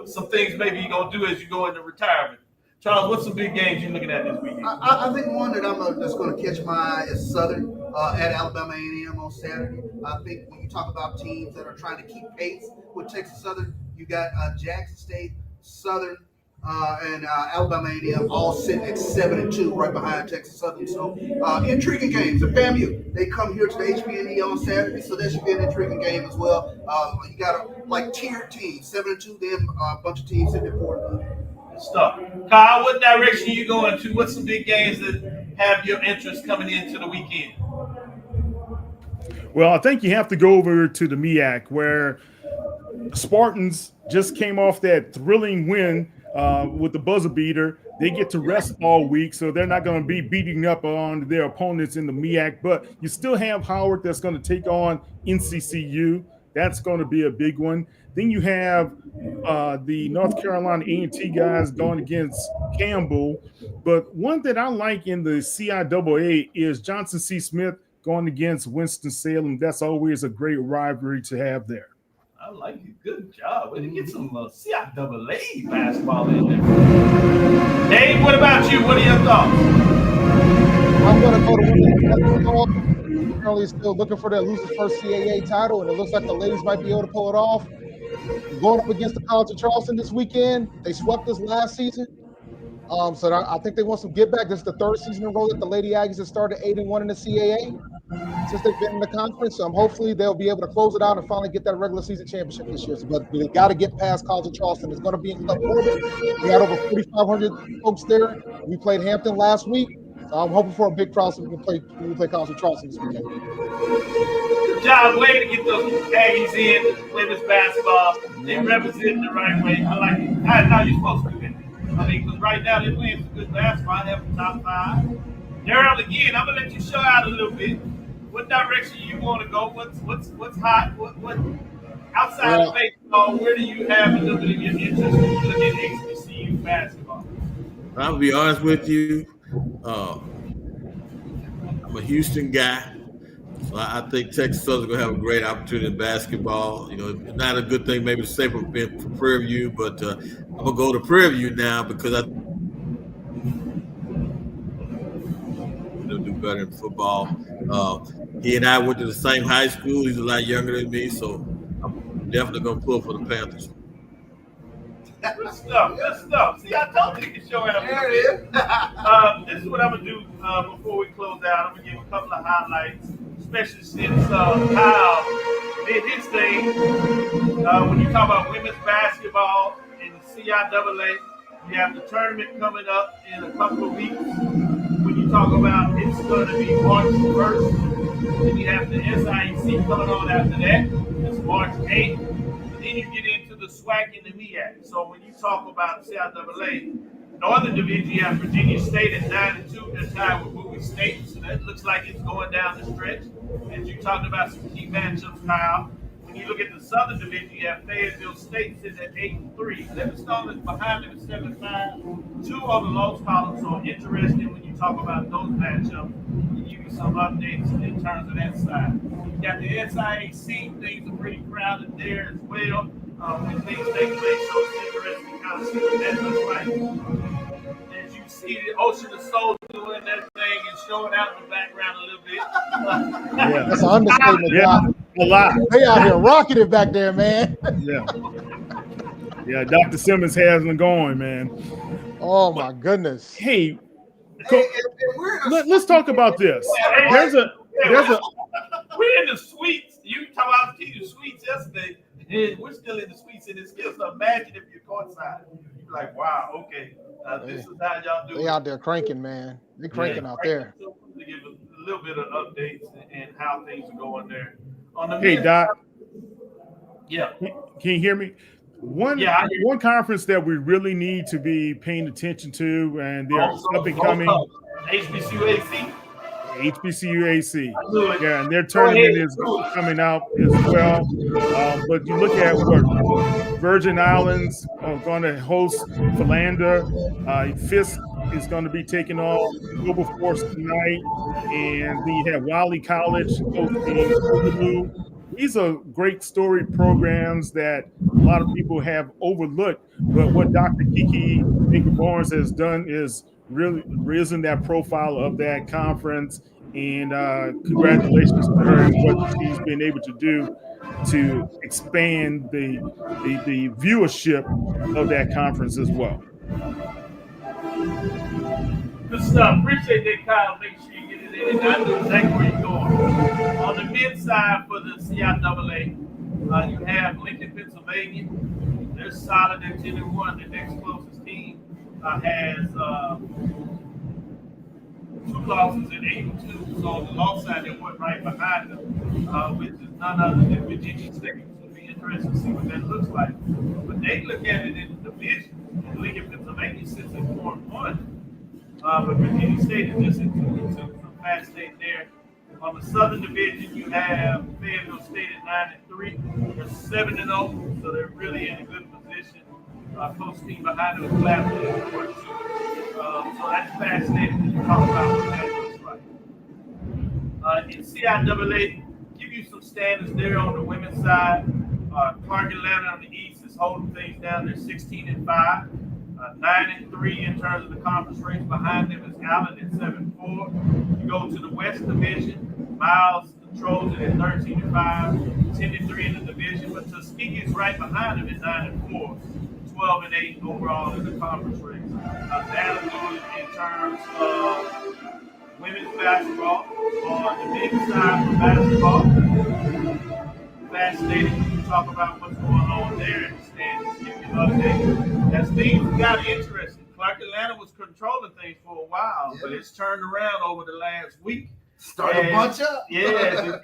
Some things maybe you're gonna do as you go into retirement. Charles, what's some big games you're looking at this weekend? I think one that that's going to catch my eye is Southern at Alabama A&M on Saturday. I think when you talk about teams that are trying to keep pace with Texas Southern, you got Jackson State, Southern, and Alabama A&M all sitting at 7-2, right behind Texas Southern. So intriguing games. And FAMU, they come here to the HBCU on Saturday, so that should be an intriguing game as well. You got like tiered teams, 7-2, then a bunch of teams sitting at 4-2. Stuff. Kyle, what direction you going to? What's some big games that have your interest coming into the weekend? Well, I think you have to go over to the MEAC where Spartans just came off that thrilling win with the buzzer beater. They get to rest all week, so they're not going to be beating up on their opponents in the MEAC. But you still have Howard that's going to take on NCCU. That's going to be a big one. Then you have the North Carolina A&T guys going against Campbell. But one that I like in the CIAA is Johnson C. Smith going against Winston-Salem. That's always a great rivalry to have there. I like it. Good job. Way to get some CIAA basketball in there. Dave, what about you? What are your thoughts? I'm going to go to women's currently still looking for that lose the first CAA title, and it looks like the ladies might be able to pull it off. Going up against the College of Charleston this weekend, they swept us last season. So I think they want some get back. This is the third season in a row that the Lady Aggies have started 8-1 in the CAA since they've been in the conference. So hopefully they'll be able to close it out and finally get that regular season championship this year. But they got to get past College of Charleston. It's going to be in Club Corbett. We got over 4,500 folks there. We played Hampton last week. So I'm hoping for a big crowd so we can play College of Charleston this weekend. Good job. Way to get those Aggies in women's basketball. They represent the right way. I like it. That's how you're supposed to do it. I mean, because right now they're playing some good basketball. They have the top 5. Daryl, again, I'm gonna let you show out a little bit. What direction you want to go? What's hot? What outside of baseball? Where do you have a little bit of your interest when you look at HBCU basketball? I'll be honest with you. I'm a Houston guy. So I think Texas Southern's going to have a great opportunity in basketball. You know, it's not a good thing maybe to say for Prairie View, but I'm going to go to Prairie View now because they'll do better in football. He and I went to the same high school. He's a lot younger than me, so I'm definitely going to pull for the Panthers. Good stuff. See, I told you you can show out. There it is. This is what I'm going to do before we close out. I'm going to give a couple of highlights, especially since Kyle did his thing. When you talk about women's basketball in the CIAA, you have the tournament coming up in a couple of weeks. When you talk about it's going to be March 1st, then you have the SIAC coming on after that. It's March 8th. Then you get into the SWAC and the MEAC. So when you talk about CIAA, Northern Division, you have Virginia State at 9-2. They're tied with Bowie State. So that looks like it's going down the stretch. As you talked about some key matchups, Kyle. When you look at the Southern Division, you have Fayetteville State sitting at 8-3. Livingstone is behind them at 7-5. 2 on the loss column. So interesting when you talk about those matchups. Give you some updates in terms of that side. You got the SIAC. Things are pretty crowded there as well. When things take place, so it's interesting to kind of see what that looks like. As you see the Ocean of Soul doing that thing and showing out in the background a little bit. Yeah, that's an understatement. Yeah, a lot. They out here rocking it back there, man. Yeah, Dr. Simmons has them going, man. Oh my goodness. Hey, let's talk about this. There's a we're in the suites. You talk about the suites yesterday. And we're still in the suites in this skill. So imagine if you're courtside. You're like, wow, okay. This is how y'all do it. They out there cranking, man. They cranking out there. To give a little bit of updates and how things are going there. Hey, Doc. Yeah. Can you hear me? One conference that we really need to be paying attention to, and they're up and coming. HBCU AC. HBCU AC. Yeah, and their tournament is coming out as well. But you look at what Virgin Islands are going to host Philander. Fisk is going to be taking on Wilberforce tonight. And then you have Wiley College hosting Boogaloo. These are great story programs that a lot of people have overlooked. But what Dr. Kiki Baker-Barnes has done is really risen that profile of that conference. And congratulations to her and what she's been able to do to expand the viewership of that conference as well. Good stuff. Appreciate that, Kyle. Make sure you get it in. And I know exactly where you're going. On the men's side for the CIAA, you have Lincoln, Pennsylvania. They're solid at 10-1. The next closest team has 2 losses and 8-2. So on the loss side, they went right behind them, which is none other than Virginia State. So it'll be interesting to see what that looks like. But they look at it in the division. Lincoln, Pennsylvania sits at 4-1. But Virginia State is just at 2-2. So Fast State there. On the Southern Division, you have Fayetteville State at 9-3. They're 7-0, so they're really in a good position. Close team behind them is Clapton at 4-2. So that's Fast State. We can talk about what that looks like. In CIAA, give you some standards there on the women's side. Clark Atlanta on the East is holding things down. They're 16-5. 9-3 in terms of the conference race. Behind them is Allen at 7-4. You go to the West Division, Miles, the Trojan at 13-5, 10-3 in the division, but Tuskegee is right behind them at 9-4, 12-8 overall in the conference race. That'll do it in terms of women's basketball. On the men's side for basketball, fascinating. We talk about what's going on there in the standings. Give you an update. As things got interesting, Clark Atlanta was controlling things for a while, but it's turned around over the last week. Started a bunch up. Yeah,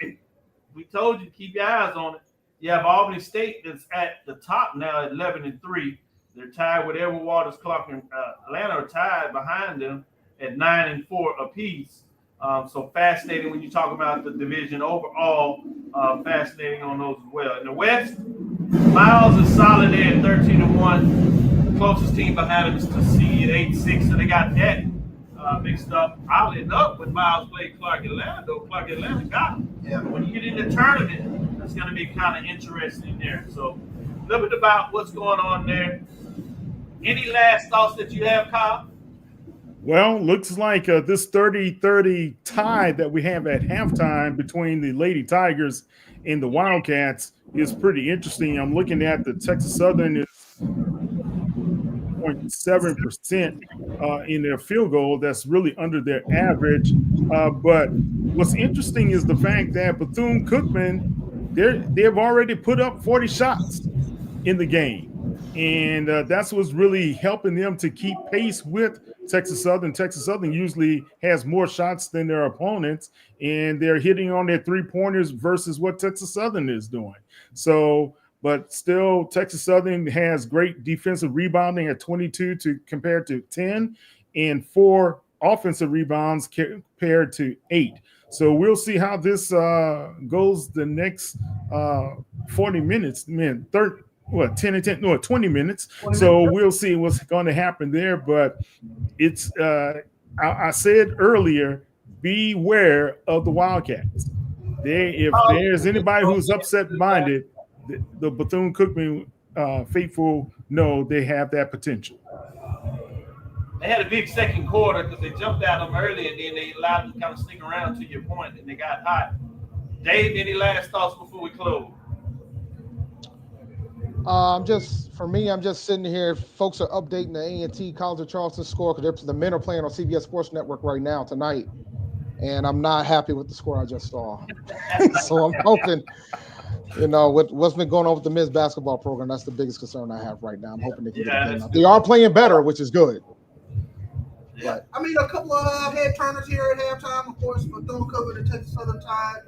we told you to keep your eyes on it. You have Albany State that's at the top now at 11-3. They're tied with Edward Waters. Clark and Atlanta are tied behind them at 9-4 apiece. So fascinating when you talk about the division overall. Fascinating on those as well. In the West, Miles is solid there at 13-1. The closest team behind him is Tuskegee at 8-6. So they got that mixed up. Oddly enough, when Miles played Clark Atlanta, though, Clark Atlanta got him. Yeah. When you get in the tournament, that's going to be kind of interesting there. So a little bit about what's going on there. Any last thoughts that you have, Kyle? Well, looks like this 30-30 tie that we have at halftime between the Lady Tigers and the Wildcats is pretty interesting. I'm looking at the Texas Southern is 0.7% in their field goal. That's really under their average. But what's interesting is the fact that Bethune-Cookman, they've already put up 40 shots in the game. And that's what's really helping them to keep pace with Texas Southern. Texas Southern usually has more shots than their opponents, and they're hitting on their three-pointers versus what Texas Southern is doing. So, but still, Texas Southern has great defensive rebounding at 22 compared to 10, and 4 offensive rebounds compared to 8. So we'll see how this goes the next 40 minutes. 10 and 10, no, 20 minutes. So we'll see what's going to happen there. But it's, I said earlier, beware of the Wildcats. If there's anybody who's upset-minded, the Bethune-Cookman faithful know they have that potential. They had a big second quarter because they jumped at them early and then they allowed them to kind of sneak around to your point and they got hot. Dave, any last thoughts before we close? I'm just sitting here. Folks are updating the A&T College of Charleston score because the men are playing on CBS Sports Network right now tonight, and I'm not happy with the score I just saw. So I'm hoping, with what's been going on with the men's basketball program, that's the biggest concern I have right now. I'm hoping they can get it done. They are playing better, which is good. Yeah, I mean, a couple of head turners here at halftime, of course, Bethune-Cookman and Texas Southern Tide.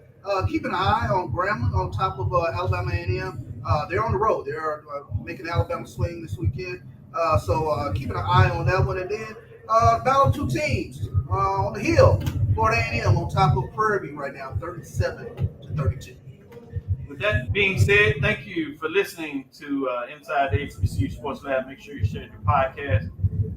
Keep an eye on Grambling on top of Alabama A&M. They're on the road. They're making Alabama swing this weekend. So keeping an eye on that one. And then battle two teams on the hill. Florida A&M on top of Prairie View right now, 37-32. With that being said, thank you for listening to Inside the HBCU Sports Lab. Make sure you share your podcast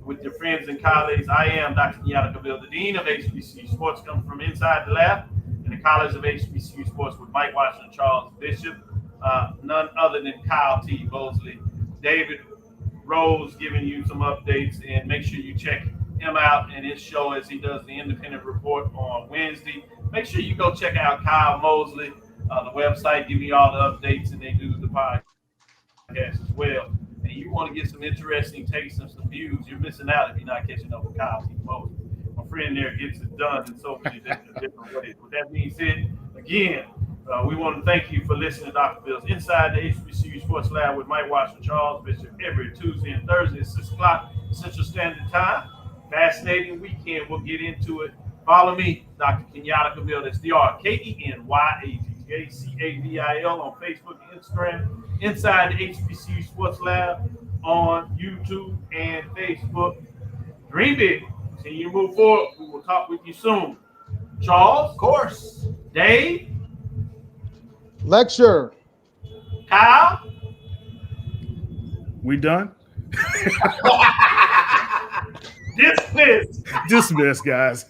with your friends and colleagues. I am Dr. Kenyatta Cavil, the Dean of HBCU Sports, coming from Inside the Lab in the College of HBCU Sports with Mike Washington, Charles Bishop, none other than Kyle T. Bosley, David Rose giving you some updates, and make sure you check him out and his show as he does the Independent Report on Wednesday. Make sure you go check out Kyle Mosley, the website, giving you all the updates, and they do the podcast as well. And you want to get some interesting takes and some views, you're missing out if you're not catching up with Kyle T. Mosley. My friend there gets it done in so many different ways. With that being said, again, we want to thank you for listening to Dr. Bill's Inside the HBCU Sports Lab with Mike Washington, Charles Bishop, every Tuesday and Thursday at 6 o'clock Central Standard Time. Fascinating weekend. We'll get into it. Follow me, Dr. Kenyatta Cavil. That's DrKenyattacavil on Facebook and Instagram. Inside the HBCU Sports Lab on YouTube and Facebook. Dream big. Continue to move forward. We will talk with you soon. Charles? Of course. Dave? Lecture. Kyle? We done? Dismiss. Dismiss, guys.